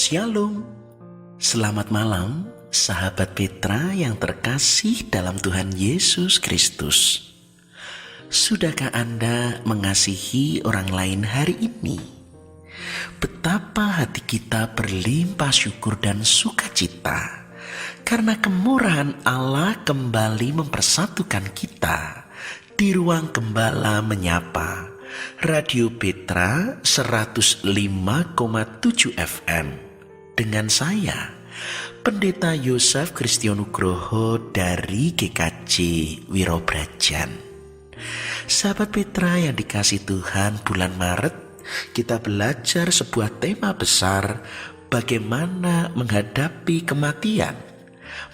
Shalom, selamat malam sahabat Petra yang terkasih dalam Tuhan Yesus Kristus. Sudahkah Anda mengasihi orang lain hari ini? Betapa hati kita berlimpah syukur dan sukacita karena kemurahan Allah kembali mempersatukan kita di ruang Gembala Menyapa Radio Petra 105,7 FM dengan saya, Pendeta Yosef Kristianugroho dari GKJ Wirobrajan. Sahabat Petra yang dikasih Tuhan, bulan Maret kita belajar sebuah tema besar, bagaimana menghadapi kematian.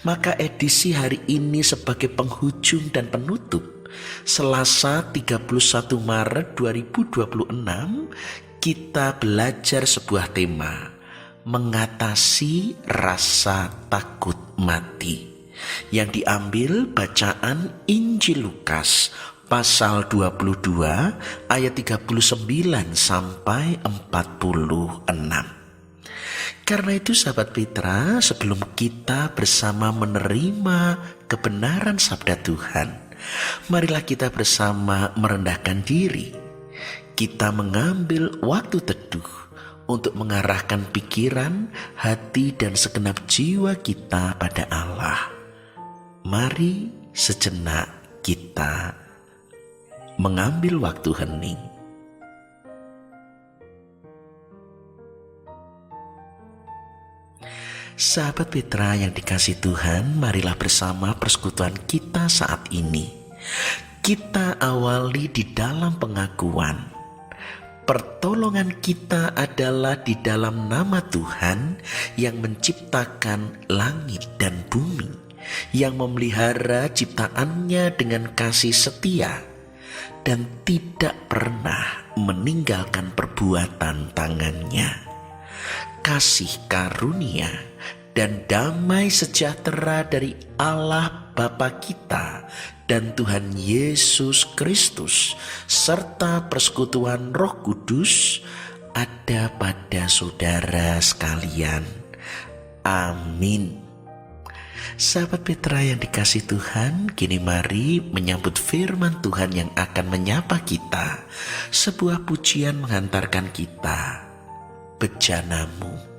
Maka edisi hari ini sebagai penghujung dan penutup, Selasa 31 Maret 2026, kita belajar sebuah tema, mengatasi rasa takut mati, yang diambil bacaan Injil Lukas pasal 22 ayat 39 sampai 46. Karena itu sahabat Petra, sebelum kita bersama menerima kebenaran sabda Tuhan, marilah kita bersama merendahkan diri. Kita mengambil waktu teduh untuk mengarahkan pikiran, hati, dan segenap jiwa kita pada Allah. Mari sejenak kita mengambil waktu hening. Sahabat Petra yang dikasih Tuhan, marilah bersama persekutuan kita saat ini. Kita awali di dalam pengakuan. Pertolongan kita adalah di dalam nama Tuhan yang menciptakan langit dan bumi, yang memelihara ciptaannya dengan kasih setia dan tidak pernah meninggalkan perbuatan tangannya. Kasih karunia dan damai sejahtera dari Allah Bapa kita dan Tuhan Yesus Kristus serta persekutuan Roh Kudus ada pada saudara sekalian. Amin. Sahabat Petra yang dikasih Tuhan, kini mari menyambut firman Tuhan yang akan menyapa kita. Sebuah pujian menghantarkan kita, bejanamu.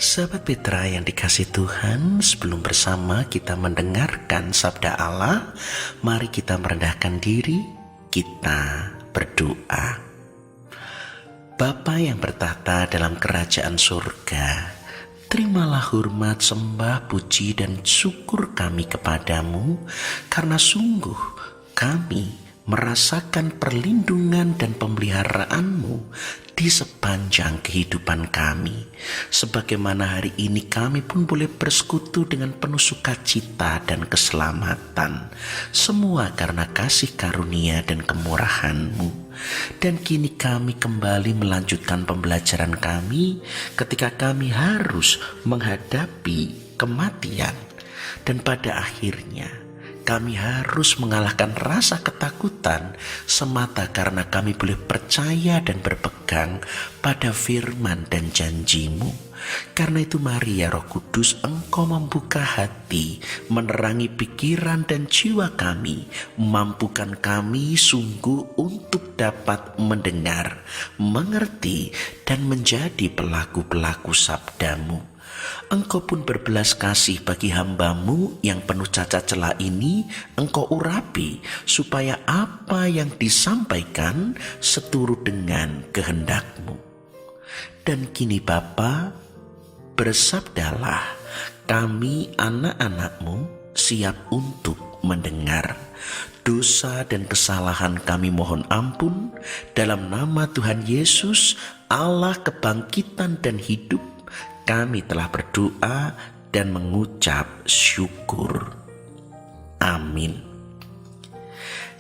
Sahabat Petra yang dikasih Tuhan, sebelum bersama kita mendengarkan sabda Allah, mari kita merendahkan diri, kita berdoa. Bapa yang bertahta dalam kerajaan surga, terimalah hormat, sembah, puji, dan syukur kami kepadamu, karena sungguh kami merasakan perlindungan dan pemeliharaanmu di sepanjang kehidupan kami. Sebagaimana hari ini kami pun boleh bersekutu dengan penuh sukacita dan keselamatan. Semua karena kasih karunia dan kemurahan-Mu. Dan kini kami kembali melanjutkan pembelajaran kami ketika kami harus menghadapi kematian. Dan pada akhirnya kami harus mengalahkan rasa ketakutan semata karena kami boleh percaya dan berpegang pada firman dan janji-Mu. Karena itu mari ya Roh Kudus, Engkau membuka hati, menerangi pikiran dan jiwa kami, mampukan kami sungguh untuk dapat mendengar, mengerti, dan menjadi pelaku-pelaku sabda-Mu. Engkau pun berbelas kasih bagi hamba-Mu yang penuh cacat celah ini. Engkau urapi supaya apa yang disampaikan seturut dengan kehendak-Mu. Dan kini Bapa, bersabdalah, kami anak-anak-Mu siap untuk mendengar. Dosa dan kesalahan kami mohon ampun. Dalam nama Tuhan Yesus, Allah kebangkitan dan hidup, kami telah berdoa dan mengucap syukur. Amin.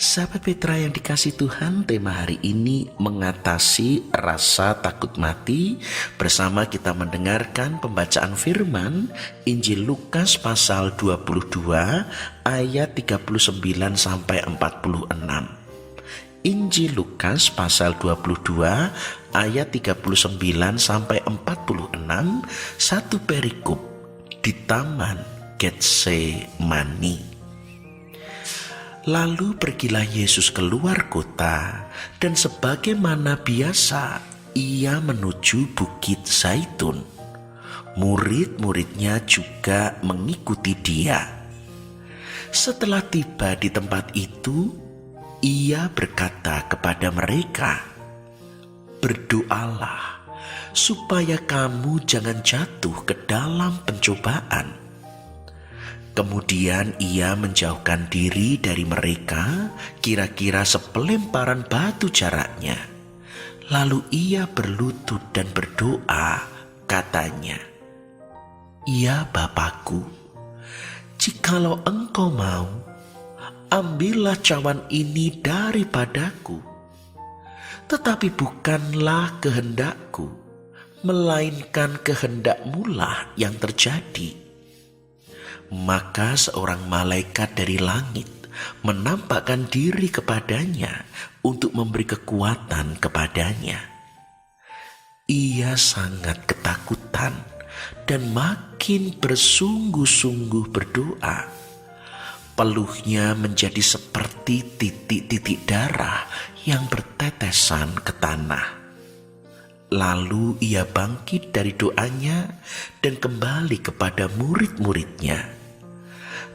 Sahabat Petra yang dikasih Tuhan, tema hari ini mengatasi rasa takut mati. Bersama kita mendengarkan pembacaan firman Injil Lukas pasal 22 ayat 39 sampai 46. Injil Lukas pasal 22 ayat 39 sampai 46, satu perikop di Taman Getsemani. Lalu pergilah Yesus keluar kota, dan sebagaimana biasa ia menuju Bukit Zaitun. Murid-muridnya juga mengikuti dia. Setelah tiba di tempat itu, ia berkata kepada mereka, "Berdoalah supaya kamu jangan jatuh ke dalam pencobaan." Kemudian ia menjauhkan diri dari mereka, kira-kira sepelemparan batu jaraknya. Lalu ia berlutut dan berdoa, katanya, "Ya Bapakku, jikalau Engkau mau, ambillah cawan ini daripadaku. Tetapi bukanlah kehendakku, melainkan kehendak-Mu-lah yang terjadi." Maka seorang malaikat dari langit menampakkan diri kepadanya untuk memberi kekuatan kepadanya. Ia sangat ketakutan dan makin bersungguh-sungguh berdoa. Peluhnya menjadi seperti titik-titik darah yang bertetesan ke tanah. Lalu ia bangkit dari doanya dan kembali kepada murid-muridnya.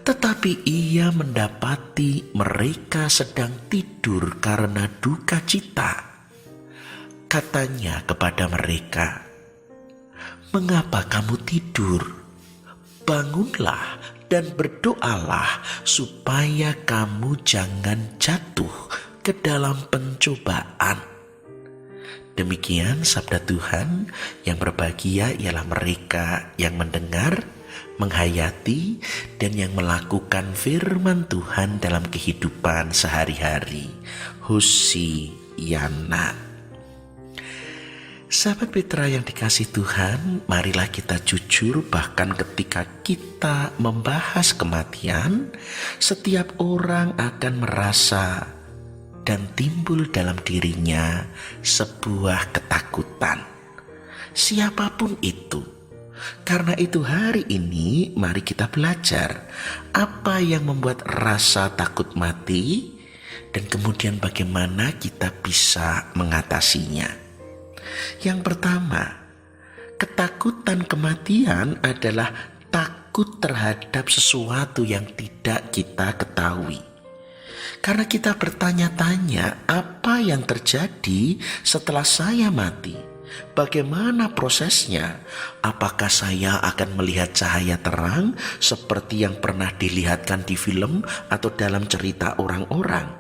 Tetapi ia mendapati mereka sedang tidur karena duka cita. Katanya kepada mereka, "Mengapa kamu tidur? Bangunlah dan berdoalah supaya kamu jangan jatuh ke dalam pencobaan." Demikian sabda Tuhan. Yang berbahagia ialah mereka yang mendengar, menghayati, dan yang melakukan firman Tuhan dalam kehidupan sehari-hari. Hosiana. Sahabat Petra yang dikasih Tuhan, marilah kita jujur bahkan ketika kita membahas kematian, setiap orang akan merasa dan timbul dalam dirinya sebuah ketakutan. Siapapun itu. Karena itu hari ini mari kita belajar apa yang membuat rasa takut mati dan kemudian bagaimana kita bisa mengatasinya. Yang pertama, ketakutan kematian adalah takut terhadap sesuatu yang tidak kita ketahui. Karena kita bertanya-tanya apa yang terjadi setelah saya mati. Bagaimana prosesnya? Apakah saya akan melihat cahaya terang seperti yang pernah dilihatkan di film atau dalam cerita orang-orang?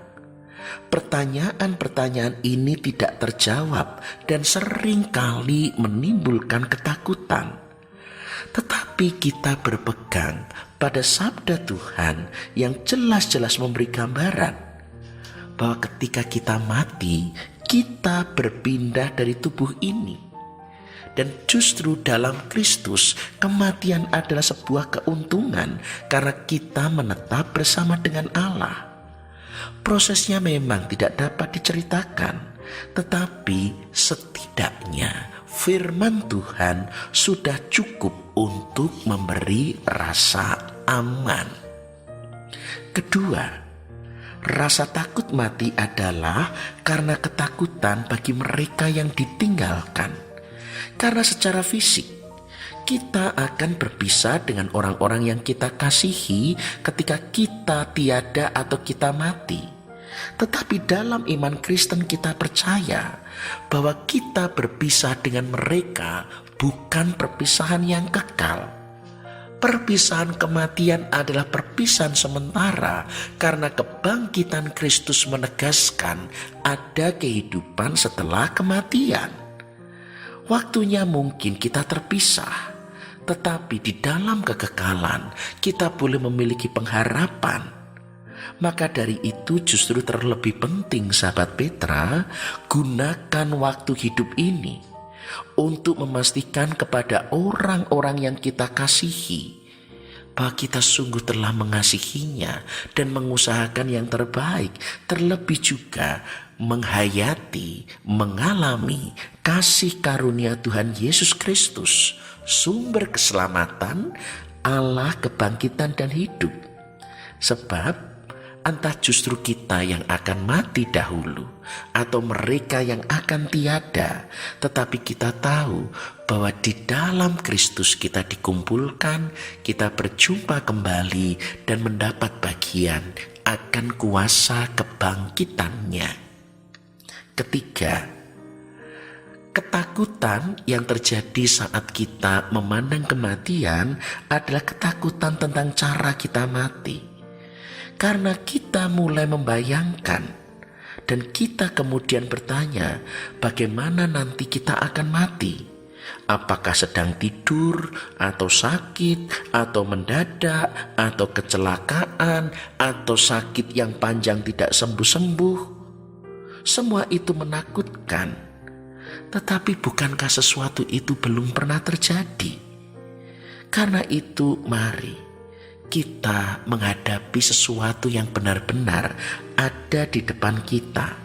Pertanyaan-pertanyaan ini tidak terjawab dan sering kali menimbulkan ketakutan. Tetapi kita berpegang pada sabda Tuhan yang jelas-jelas memberi gambaran bahwa ketika kita mati, kita berpindah dari tubuh ini. Dan justru dalam Kristus, kematian adalah sebuah keuntungan karena kita menetap bersama dengan Allah. Prosesnya memang tidak dapat diceritakan, tetapi setidaknya firman Tuhan sudah cukup untuk memberi rasa aman. Kedua, rasa takut mati adalah karena ketakutan bagi mereka yang ditinggalkan. Karena secara fisik, kita akan berpisah dengan orang-orang yang kita kasihi ketika kita tiada atau kita mati. Tetapi dalam iman Kristen kita percaya bahwa kita berpisah dengan mereka bukan perpisahan yang kekal. Perpisahan kematian adalah perpisahan sementara karena kebangkitan Kristus menegaskan ada kehidupan setelah kematian. Waktunya mungkin kita terpisah, tetapi di dalam kekekalan kita boleh memiliki pengharapan. Maka dari itu justru terlebih penting sahabat Petra, gunakan waktu hidup ini untuk memastikan kepada orang-orang yang kita kasihi bahwa kita sungguh telah mengasihinya dan mengusahakan yang terbaik, terlebih juga menghayati, mengalami kasih karunia Tuhan Yesus Kristus, sumber keselamatan, Allah kebangkitan dan hidup. Sebab entah justru kita yang akan mati dahulu atau mereka yang akan tiada, tetapi kita tahu bahwa di dalam Kristus kita dikumpulkan, kita berjumpa kembali dan mendapat bagian akan kuasa kebangkitannya. Ketiga, ketakutan yang terjadi saat kita memandang kematian adalah ketakutan tentang cara kita mati. Karena kita mulai membayangkan dan kita kemudian bertanya, bagaimana nanti kita akan mati? Apakah sedang tidur atau sakit atau mendadak atau kecelakaan atau sakit yang panjang tidak sembuh-sembuh? Semua itu menakutkan. Tetapi bukankah sesuatu itu belum pernah terjadi? Karena itu mari kita menghadapi sesuatu yang benar-benar ada di depan kita.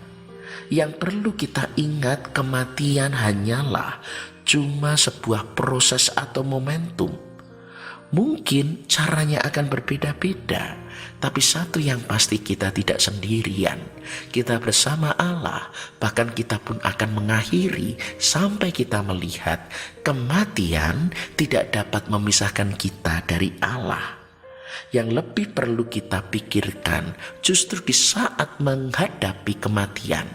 Yang perlu kita ingat, kematian hanyalah cuma sebuah proses atau momentum. Mungkin caranya akan berbeda-beda, tapi satu yang pasti, kita tidak sendirian. Kita bersama Allah, bahkan kita pun akan mengakhiri sampai kita melihat kematian tidak dapat memisahkan kita dari Allah. Yang lebih perlu kita pikirkan justru di saat menghadapi kematian,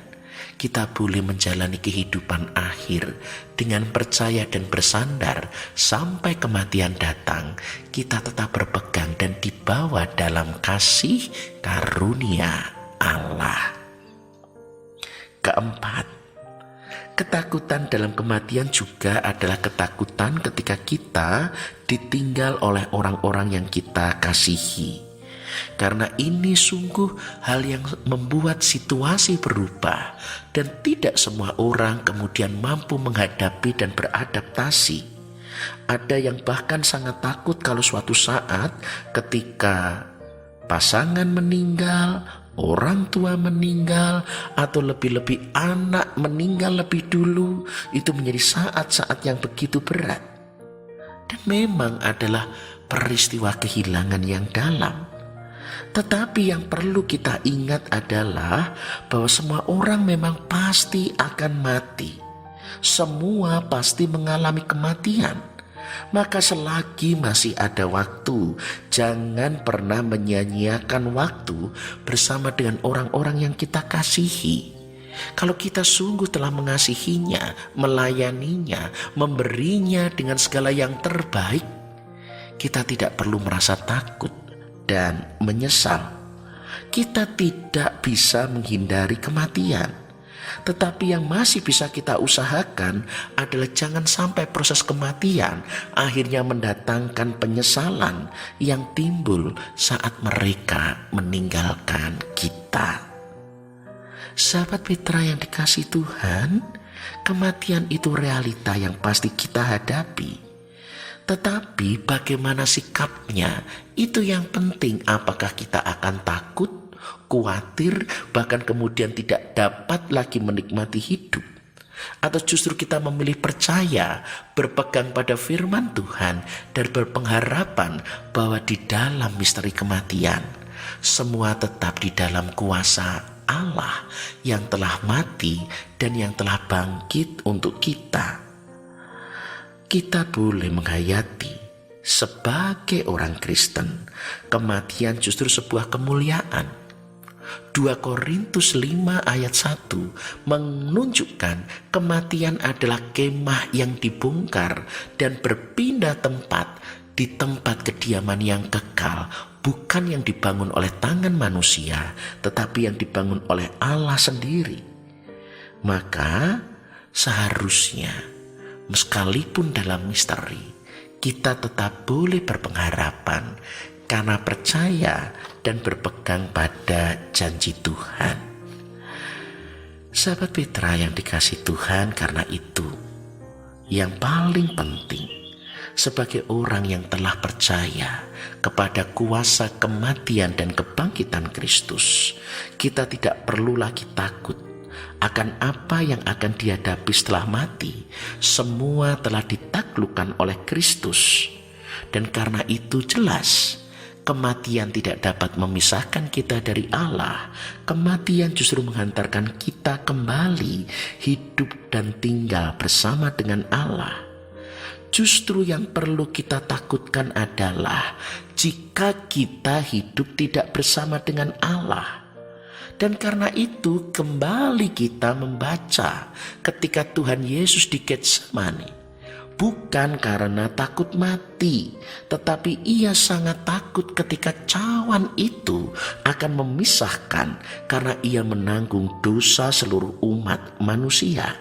kita boleh menjalani kehidupan akhir dengan percaya dan bersandar sampai kematian datang. Kita tetap berpegang dan dibawa dalam kasih karunia Allah. Keempat, ketakutan dalam kematian juga adalah ketakutan ketika kita ditinggal oleh orang-orang yang kita kasihi. Karena ini sungguh hal yang membuat situasi berubah dan tidak semua orang kemudian mampu menghadapi dan beradaptasi. Ada yang bahkan sangat takut kalau suatu saat ketika pasangan meninggal, orang tua meninggal, atau lebih-lebih anak meninggal lebih dulu, itu menjadi saat-saat yang begitu berat. Dan memang adalah peristiwa kehilangan yang dalam. Tetapi yang perlu kita ingat adalah bahwa semua orang memang pasti akan mati. Semua pasti mengalami kematian. Maka selagi masih ada waktu, jangan pernah menyia-nyiakan waktu bersama dengan orang-orang yang kita kasihi. Kalau kita sungguh telah mengasihinya, melayaninya, memberinya dengan segala yang terbaik, kita tidak perlu merasa takut dan menyesal. Kita tidak bisa menghindari kematian, tetapi yang masih bisa kita usahakan adalah jangan sampai proses kematian akhirnya mendatangkan penyesalan yang timbul saat mereka meninggalkan kita. Sahabat Petra yang dikasihi Tuhan, kematian itu realita yang pasti kita hadapi. Tetapi bagaimana sikapnya, itu yang penting. Apakah kita akan takut, khawatir, bahkan kemudian tidak dapat lagi menikmati hidup? Atau justru kita memilih percaya, berpegang pada firman Tuhan, dan berpengharapan bahwa di dalam misteri kematian, semua tetap di dalam kuasa Allah yang telah mati dan yang telah bangkit untuk kita. Kita boleh menghayati sebagai orang Kristen, kematian justru sebuah kemuliaan. 2 Korintus 5 ayat 1 menunjukkan kematian adalah kemah yang dibongkar dan berpindah tempat di tempat kediaman yang kekal, bukan yang dibangun oleh tangan manusia, tetapi yang dibangun oleh Allah sendiri. Maka seharusnya, meskalipun dalam misteri, kita tetap boleh berpengharapan karena percaya dan berpegang pada janji Tuhan. Sahabat Petra yang dikasihi Tuhan, karena itu yang paling penting, sebagai orang yang telah percaya kepada kuasa kematian dan kebangkitan Kristus, kita tidak perlu lagi takut akan apa yang akan dihadapi setelah mati. Semua telah ditaklukkan oleh Kristus. Dan karena itu jelas, kematian tidak dapat memisahkan kita dari Allah. Kematian justru menghantarkan kita kembali hidup dan tinggal bersama dengan Allah. Justru yang perlu kita takutkan adalah jika kita hidup tidak bersama dengan Allah. Dan karena itu kembali kita membaca ketika Tuhan Yesus di Getsemani, bukan karena takut mati, tetapi ia sangat takut ketika cawan itu akan memisahkan karena ia menanggung dosa seluruh umat manusia.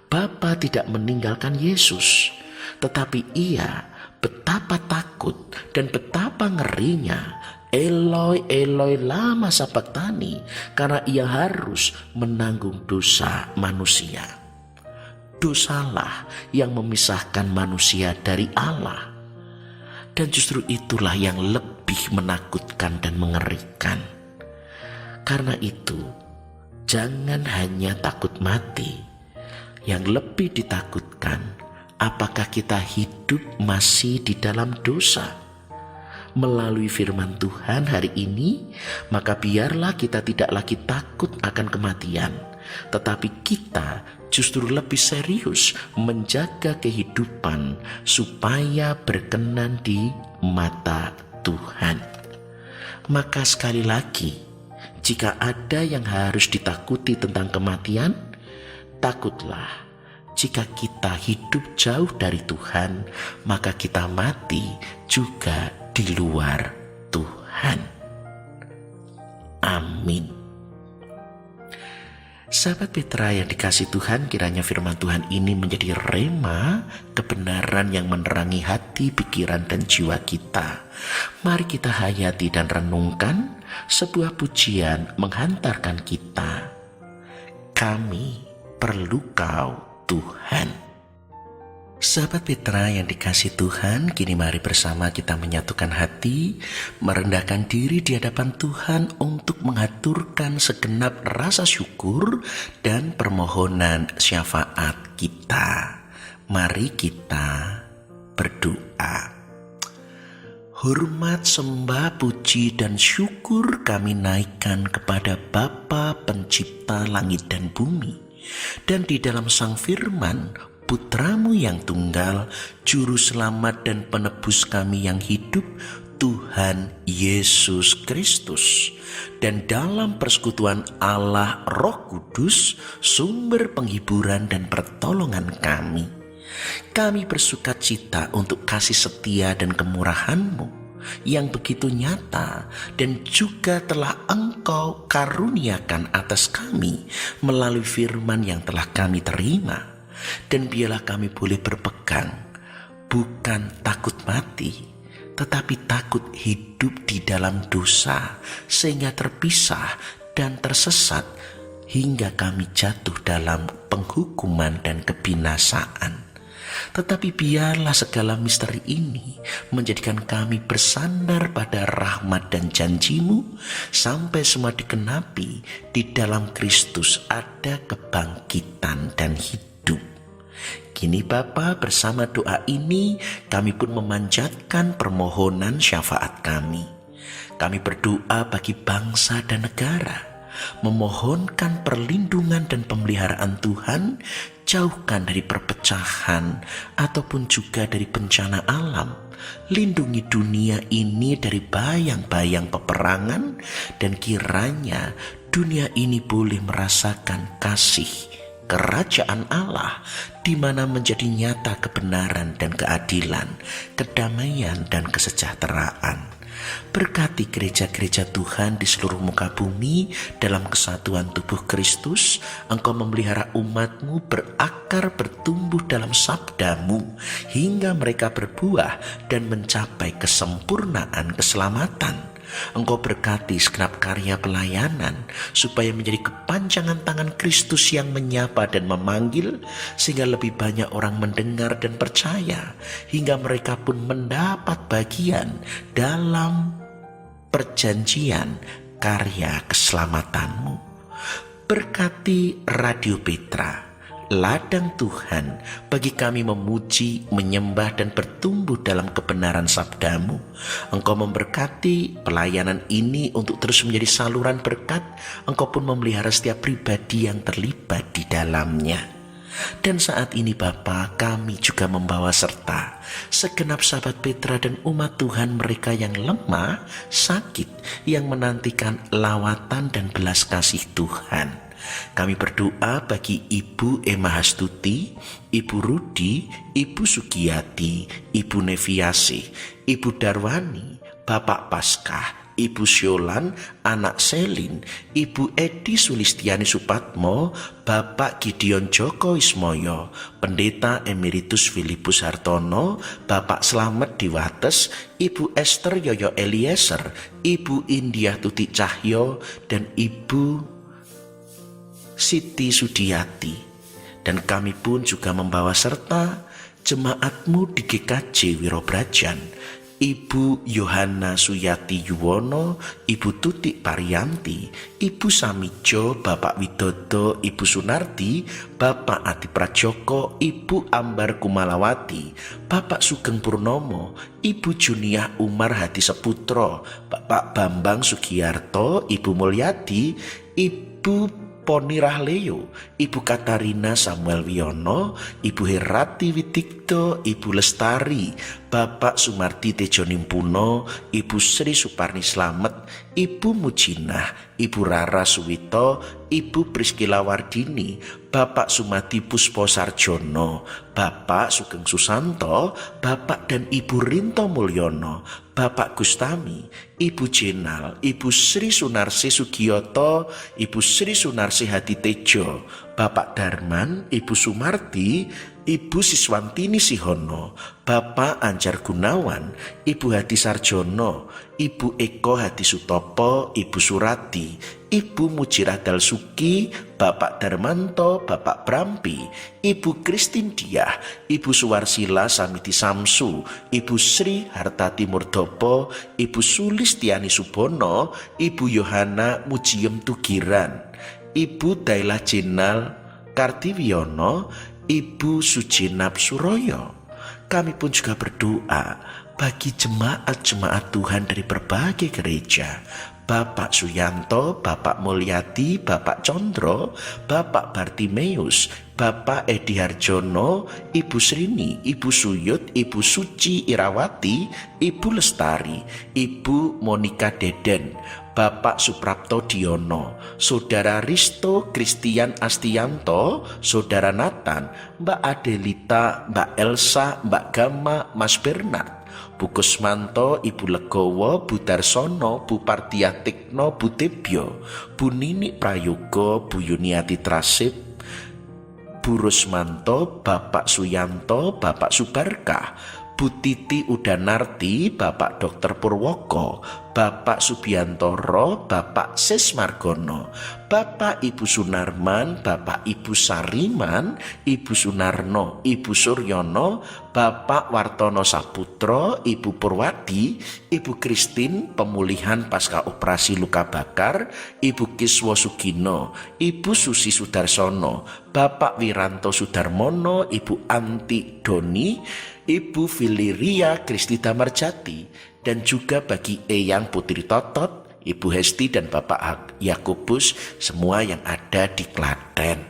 Bapa tidak meninggalkan Yesus, tetapi ia betapa takut dan betapa ngerinya, Eloi, Eloi lama sabachthani, karena ia harus menanggung dosa manusia. Dosalah yang memisahkan manusia dari Allah. Dan justru itulah yang lebih menakutkan dan mengerikan. Karena itu, jangan hanya takut mati. Yang lebih ditakutkan, apakah kita hidup masih di dalam dosa? Melalui firman Tuhan hari ini, maka biarlah kita tidak lagi takut akan kematian, tetapi kita justru lebih serius menjaga kehidupan supaya berkenan di mata Tuhan. Maka sekali lagi, jika ada yang harus ditakuti tentang kematian, takutlah. Jika kita hidup jauh dari Tuhan, maka kita mati juga di luar Tuhan. Amin. Sahabat Petra yang dikasihi Tuhan, kiranya firman Tuhan ini menjadi rema kebenaran yang menerangi hati, pikiran, dan jiwa kita. Mari kita hayati dan renungkan sebuah pujian menghantarkan kita. Kami perlu Kau, Tuhan. Sahabat Petra yang dikasihi Tuhan, kini mari bersama kita menyatukan hati, merendahkan diri di hadapan Tuhan untuk mengaturkan segenap rasa syukur dan permohonan syafaat kita. Mari kita berdoa. Hormat, sembah, puji, dan syukur kami naikkan kepada Bapa Pencipta langit dan bumi. Dan di dalam Sang Firman, Putramu yang tunggal, Juru Selamat dan Penebus kami yang hidup, Tuhan Yesus Kristus. Dan dalam persekutuan Allah Roh Kudus, sumber penghiburan dan pertolongan kami bersukacita untuk kasih setia dan kemurahan-Mu yang begitu nyata dan juga telah Engkau karuniakan atas kami melalui firman yang telah kami terima. Dan biarlah kami boleh berpegang, bukan takut mati, tetapi takut hidup di dalam dosa, sehingga terpisah dan tersesat hingga kami jatuh dalam penghukuman dan kebinasaan. Tetapi biarlah segala misteri ini menjadikan kami bersandar pada rahmat dan janji-Mu, sampai semua dikenapi di dalam Kristus ada kebangkitan dan hidup. Kini Bapa, bersama doa ini kami pun memanjatkan permohonan syafaat kami. Kami berdoa bagi bangsa dan negara, memohonkan perlindungan dan pemeliharaan Tuhan, jauhkan dari perpecahan ataupun juga dari bencana alam. Lindungi dunia ini dari bayang-bayang peperangan, dan kiranya dunia ini boleh merasakan kasih kerajaan Allah, di mana menjadi nyata kebenaran dan keadilan, kedamaian dan kesejahteraan. Berkati gereja-gereja Tuhan di seluruh muka bumi dalam kesatuan tubuh Kristus. Engkau memelihara umat-Mu berakar, bertumbuh dalam sabda-Mu, hingga mereka berbuah dan mencapai kesempurnaan keselamatan. Engkau berkati segenap karya pelayanan, supaya menjadi kepanjangan tangan Kristus yang menyapa dan memanggil, sehingga lebih banyak orang mendengar dan percaya, hingga mereka pun mendapat bagian dalam perjanjian karya keselamatanmu. Berkati Radio Petra, ladang Tuhan bagi kami memuji, menyembah dan bertumbuh dalam kebenaran sabdamu. Engkau memberkati pelayanan ini untuk terus menjadi saluran berkat. Engkau pun memelihara setiap pribadi yang terlibat di dalamnya. Dan saat ini Bapa, kami juga membawa serta segenap sahabat Petra dan umat Tuhan mereka yang lemah, sakit, yang menantikan lawatan dan belas kasih Tuhan. Kami berdoa bagi Ibu Emma Hastuti, Ibu Rudi, Ibu Sugiyati, Ibu Neviasih, Ibu Darwani, Bapak Paskah, Ibu Syolan, anak Selin, Ibu Edi Sulistiani Supatmo, Bapak Gideon Joko Ismoyo, Pendeta Emeritus Filipus Hartono, Bapak Slamet Diwates, Ibu Esther Yoyo Eliezer, Ibu India Tuti Cahyo, dan Ibu Siti Sudiati. Dan kami pun juga membawa serta jemaatmu di GKJ Wirobrajan, Ibu Yohana Suyati Yuwono, Ibu Tuti Parianti, Ibu Samijo, Bapak Widodo, Ibu Sunarti, Bapak Adi Prajoko, Ibu Ambar Kumalawati, Bapak Sugeng Purnomo, Ibu Juniah Umar Hadi Seputro, Bapak Bambang Sugiyarto, Ibu Mulyadi, Ibu Poni Rahleo, Ibu Katarina Samuel Wiono, Ibu Herati Witikto, Ibu Lestari, Bapak Sumarti Tejo Nimpuno, Ibu Sri Suparni Slamet, Ibu Mujinah, Ibu Rara Suwito, Ibu Priskila Wardini, Bapak Sumati Puspo Sarjono, Bapak Sugeng Susanto, Bapak dan Ibu Rinto Mulyono, Bapak Gustami, Ibu Jenal, Ibu Sri Sunarsi Sugiyoto, Ibu Sri Sunarsi Hadi Tejo, Bapak Darman, Ibu Sumarti, Ibu Siswantini Sihono, Bapak Anjar Gunawan, Ibu Hadi Sarjono, Ibu Eko Hadi Sutopo, Ibu Surati, Ibu Mujirah Dalsuki, Bapak Darmanto, Bapak Brampi, Ibu Kristin Diah, Ibu Suwarsila Samiti Samsu, Ibu Sri Hartati Murdopo, Ibu Sulistiani Subono, Ibu Yohana Mujiem Tugiran, Ibu Daila Jenal Kartiwiono, Ibu Sujinab Suroyo. Kami pun juga berdoa bagi jemaat-jemaat Tuhan dari berbagai gereja, Bapak Suyanto, Bapak Mulyadi, Bapak Condro, Bapak Bartimeus, Bapak Edi Harjono, Ibu Srini, Ibu Suyut, Ibu Suci Irawati, Ibu Lestari, Ibu Monika Deden, Bapak Suprapto Diono, Saudara Risto Kristian Astianto, Saudara Nathan, Mbak Adelita, Mbak Elsa, Mbak Gama, Mas Bernard, Bu Kusmanto, Ibu Legowo, Bu Darsono, Bu Pardiatikno, Bu Tebyo, Bu Nini Prayogo, Bu Yuniati Trasip, Bu Rusmanto, Bapak Suyanto, Bapak Subarkah, Bu Titi Udanarti, Bapak Dr. Purwoko, Bapak Subiantoro, Bapak Sis Margono, Bapak Ibu Sunarman, Bapak Ibu Sariman, Ibu Sunarno, Ibu Suryono, Bapak Wartono Saputro, Ibu Purwadi, Ibu Kristin pemulihan pasca operasi luka bakar, Ibu Kiswo Sugino, Ibu Susi Sudarsono, Bapak Wiranto Sudarmono, Ibu Anti Doni, Ibu Filiria Kristi Damarjati, dan juga bagi Eyang Putri Totot, Ibu Hesti dan Bapak Yakobus, semua yang ada di Klaten.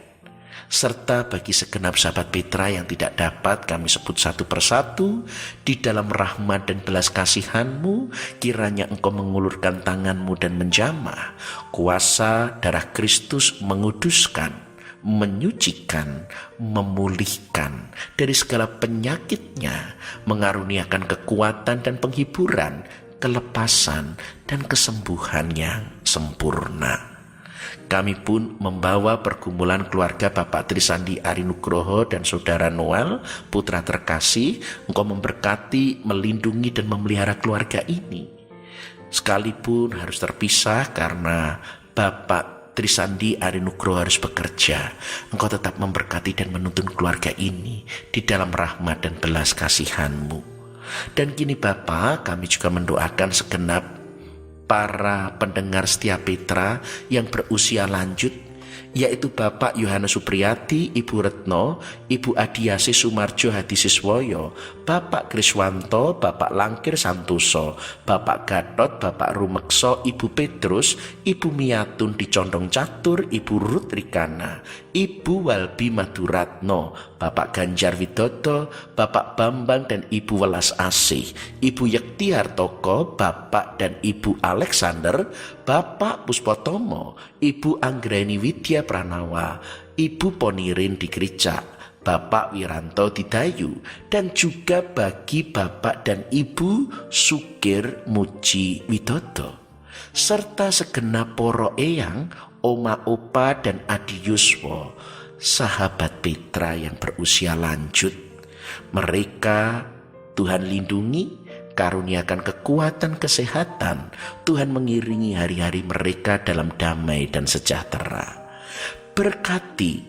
Serta bagi segenap sahabat Petra yang tidak dapat kami sebut satu persatu, di dalam rahmat dan belas kasihan-Mu, kiranya Engkau mengulurkan tangan-Mu dan menjamah. Kuasa darah Kristus menguduskan, menyucikan, memulihkan dari segala penyakitnya, mengaruniakan kekuatan dan penghiburan, kelepasan dan kesembuhan yang sempurna. Kami pun membawa pergumulan keluarga Bapak Trisandi Arinugroho dan Saudara Noel, putra terkasih. Engkau memberkati, melindungi dan memelihara keluarga ini. Sekalipun harus terpisah karena Bapak Trisandi Arinugro harus bekerja, Engkau tetap memberkati dan menuntun keluarga ini di dalam rahmat dan belas kasihan-Mu. Dan kini Bapa, kami juga mendoakan segenap para pendengar Setia Petra yang berusia lanjut, yaitu Bapak Yohanes Supriyati, Ibu Retno, Ibu Adiasi Sumarjo Hadisiswoyo, Bapak Kriswanto, Bapak Langkir Santoso, Bapak Gatot, Bapak Rumekso, Ibu Petrus, Ibu Miatun di Condong Catur, Ibu Ruth Rikana, Ibu Walbi Maduratno, Bapak Ganjar Widodo, Bapak Bambang dan Ibu Welas Asih, Ibu Yekti Hartoko, Bapak dan Ibu Alexander, Bapak Puspotomo, Ibu Anggreni Widya Pranawa, Ibu Ponirin di Gereja, Bapak Wiranto di Dayu, dan juga bagi Bapak dan Ibu Sukir Muji Widodo, serta segenap poro eyang, oma opa dan adi Yuswo, sahabat Petra yang berusia lanjut. Mereka Tuhan lindungi, karuniakan kekuatan kesehatan. Tuhan mengiringi hari-hari mereka dalam damai dan sejahtera. Berkati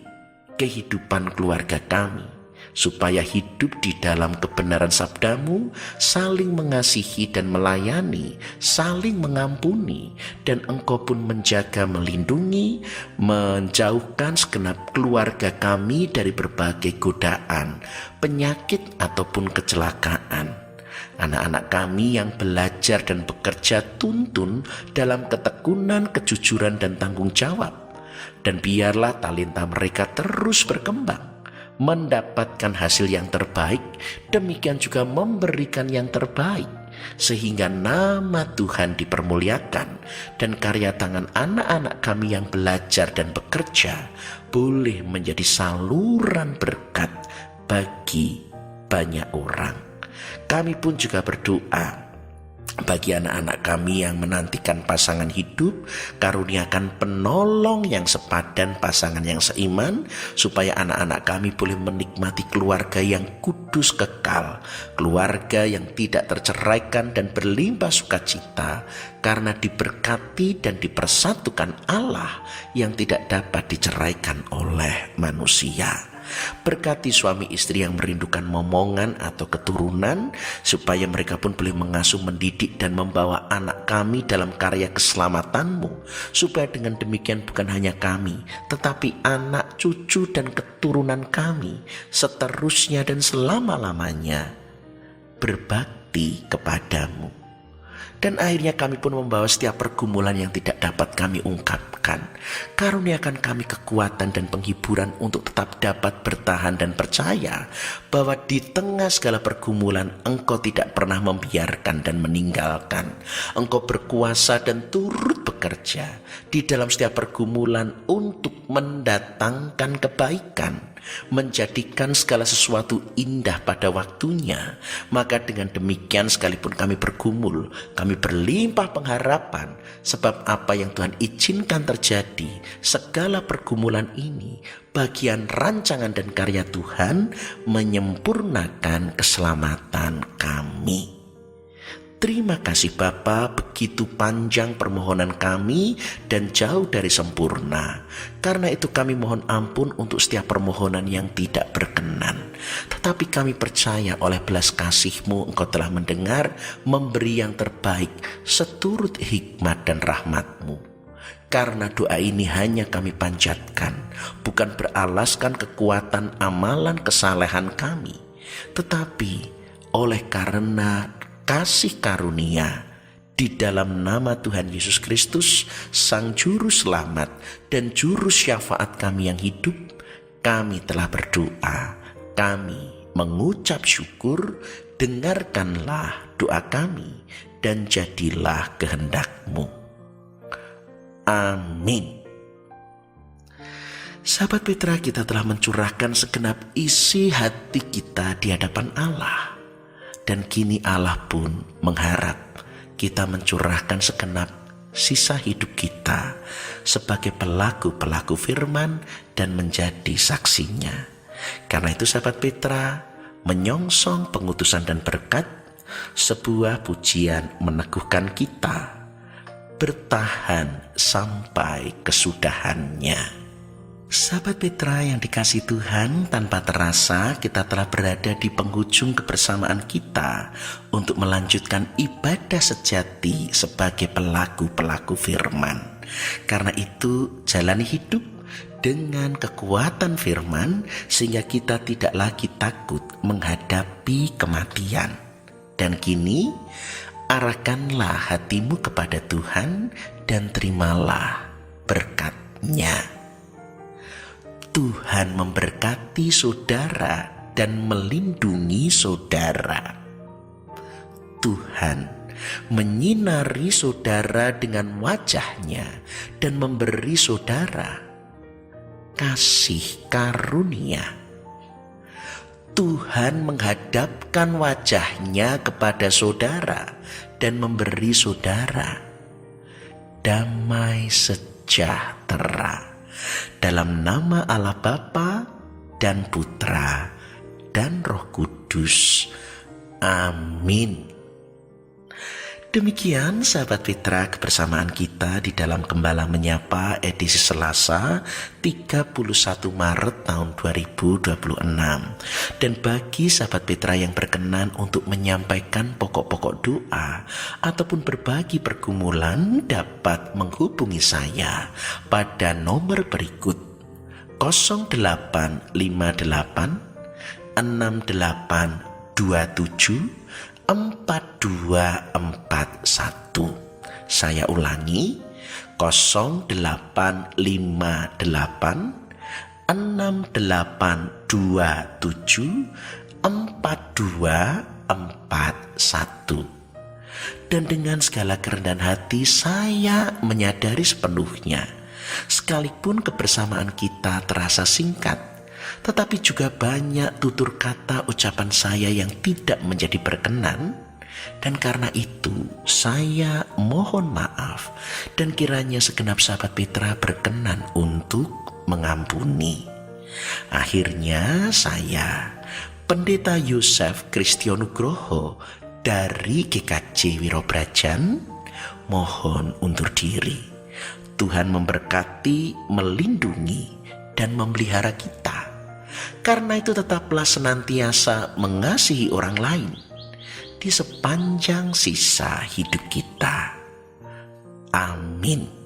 kehidupan keluarga kami, supaya hidup di dalam kebenaran sabda-Mu, saling mengasihi dan melayani, saling mengampuni, dan Engkau pun menjaga, melindungi, menjauhkan segenap keluarga kami dari berbagai godaan, penyakit ataupun kecelakaan. Anak-anak kami yang belajar dan bekerja tuntun dalam ketekunan, kejujuran dan tanggung jawab, dan biarlah talenta mereka terus berkembang, mendapatkan hasil yang terbaik, demikian juga memberikan yang terbaik, sehingga nama Tuhan dipermuliakan, dan karya tangan anak-anak kami yang belajar dan bekerja boleh menjadi saluran berkat bagi banyak orang. Kami pun juga berdoa bagi anak-anak kami yang menantikan pasangan hidup, karuniakan penolong yang sepadan, pasangan yang seiman, supaya anak-anak kami boleh menikmati keluarga yang kudus kekal, keluarga yang tidak terceraikan dan berlimpah sukacita, karena diberkati dan dipersatukan Allah yang tidak dapat diceraikan oleh manusia. Berkati suami istri yang merindukan momongan atau keturunan, supaya mereka pun boleh mengasuh, mendidik dan membawa anak kami dalam karya keselamatan-Mu, supaya dengan demikian bukan hanya kami, tetapi anak, cucu dan keturunan kami seterusnya dan selama-lamanya berbakti kepada-Mu. Dan akhirnya kami pun membawa setiap pergumulan yang tidak dapat kami ungkapkan. Karuniakan kami kekuatan dan penghiburan untuk tetap dapat bertahan dan percaya bahwa di tengah segala pergumulan Engkau tidak pernah membiarkan dan meninggalkan. Engkau berkuasa dan turut bekerja di dalam setiap pergumulan untuk mendatangkan kebaikan, menjadikan segala sesuatu indah pada waktunya. Maka dengan demikian, sekalipun kami bergumul, kami berlimpah pengharapan, sebab apa yang Tuhan izinkan terjadi, segala pergumulan ini bagian rancangan dan karya Tuhan menyempurnakan keselamatan kami. Terima kasih Bapa, begitu panjang permohonan kami dan jauh dari sempurna. Karena itu kami mohon ampun untuk setiap permohonan yang tidak berkenan. Tetapi kami percaya oleh belas kasih-Mu Engkau telah mendengar, memberi yang terbaik seturut hikmat dan rahmat-Mu. Karena doa ini hanya kami panjatkan, bukan beralaskan kekuatan amalan kesalehan kami, tetapi oleh karena kasih karunia di dalam nama Tuhan Yesus Kristus, Sang Juru Selamat dan Juru Syafaat kami yang hidup, kami telah berdoa, kami mengucap syukur. Dengarkanlah doa kami dan jadilah kehendak-Mu. Amin. Sahabat Petra, kita telah mencurahkan segenap isi hati kita di hadapan Allah. Dan kini Allah pun mengharap kita mencurahkan segenap sisa hidup kita sebagai pelaku-pelaku firman dan menjadi saksinya. Karena itu sahabat Petra, menyongsong pengutusan dan berkat, Sebuah pujian meneguhkan kita bertahan sampai kesudahannya. Sahabat Petra yang dikasihi Tuhan, tanpa terasa kita telah berada di penghujung kebersamaan kita untuk melanjutkan ibadah sejati sebagai pelaku-pelaku firman. Karena itu, jalani hidup dengan kekuatan firman sehingga kita tidak lagi takut menghadapi kematian. Dan kini, arahkanlah hatimu kepada Tuhan dan terimalah berkat-Nya. Tuhan memberkati saudara dan melindungi saudara. Tuhan menyinari saudara dengan wajah-Nya dan memberi saudara kasih karunia. Tuhan menghadapkan wajah-Nya kepada saudara dan memberi saudara damai sejahtera. Dalam nama Allah Bapa dan Putra dan Roh Kudus. Amin. Demikian sahabat Petra kebersamaan kita di dalam Gembala Menyapa edisi Selasa 31 Maret tahun 2026. Dan bagi sahabat Petra yang berkenan untuk menyampaikan pokok-pokok doa ataupun berbagi pergumulan, dapat menghubungi saya pada nomor berikut 0858 6827 4241. Saya ulangi 0858 6827 4241. Dan dengan segala kerendahan hati saya menyadari sepenuhnya, sekalipun kebersamaan kita terasa singkat, tetapi juga banyak tutur kata ucapan saya yang tidak menjadi berkenan. Dan karena itu saya mohon maaf, dan kiranya segenap sahabat Petra berkenan untuk mengampuni. Akhirnya saya, Pendeta Yosef Kristianugroho dari GKJ Wirobrajan, mohon undur diri. Tuhan memberkati, melindungi, dan memelihara kita. Karena itu tetaplah senantiasa mengasihi orang lain di sepanjang sisa hidup kita. Amin.